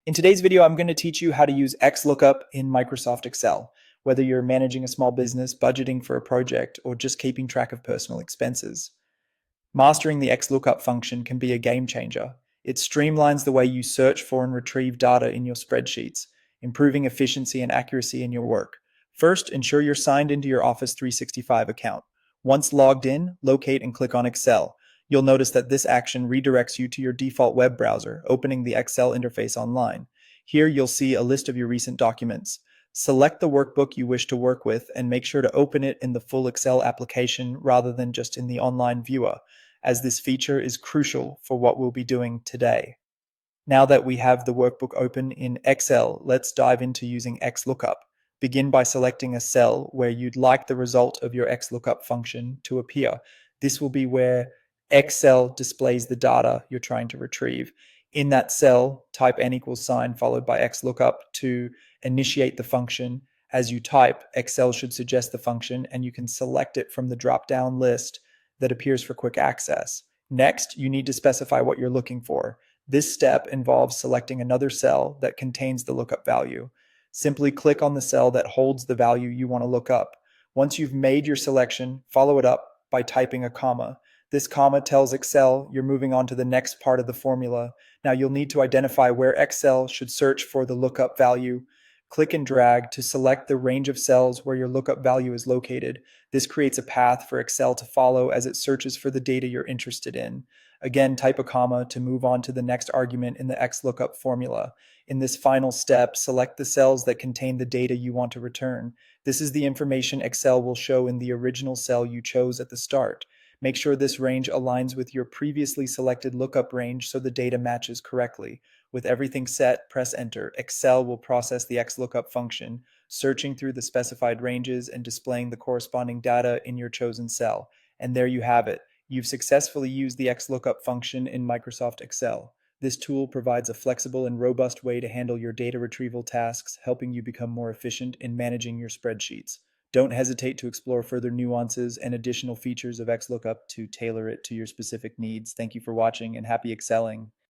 In today's video, I'm going to teach you how to use XLOOKUP in Microsoft Excel, whether you're managing a small business, budgeting for a project, or just keeping track of personal expenses. Mastering the XLOOKUP function can be a game changer. It streamlines the way you search for and retrieve data in your spreadsheets, improving efficiency and accuracy in your work. First, ensure you're signed into your Office 365 account. Once logged in, locate and click on Excel. You'll notice that this action redirects you to your default web browser, opening the Excel interface online. Here you'll see a list of your recent documents. Select the workbook you wish to work with and make sure to open it in the full Excel application rather than just in the online viewer, as this feature is crucial for what we'll be doing today. Now that we have the workbook open in Excel, let's dive into using XLOOKUP. Begin by selecting a cell where you'd like the result of your XLOOKUP function to appear. This will be where Excel displays the data you're trying to retrieve. In that cell, type n equals sign followed by XLOOKUP to initiate the function. As you type, Excel should suggest the function and you can select it from the drop-down list that appears for quick access. Next, you need to specify what you're looking for. This step involves selecting another cell that contains the lookup value. Simply click on the cell that holds the value you want to look up. Once you've made your selection, follow it up by typing a comma. This comma tells Excel you're moving on to the next part of the formula. Now you'll need to identify where Excel should search for the lookup value. Click and drag to select the range of cells where your lookup value is located. This creates a path for Excel to follow as it searches for the data you're interested in. Again, type a comma to move on to the next argument in the XLOOKUP formula. In this final step, select the cells that contain the data you want to return. This is the information Excel will show in the original cell you chose at the start. Make sure this range aligns with your previously selected lookup range so the data matches correctly. With everything set, press enter. Excel will process the XLOOKUP function, searching through the specified ranges and displaying the corresponding data in your chosen cell. And there you have it. You've successfully used the XLOOKUP function in Microsoft Excel. This tool provides a flexible and robust way to handle your data retrieval tasks, helping you become more efficient in managing your spreadsheets. Don't hesitate to explore further nuances and additional features of XLOOKUP to tailor it to your specific needs. Thank you for watching and happy excelling.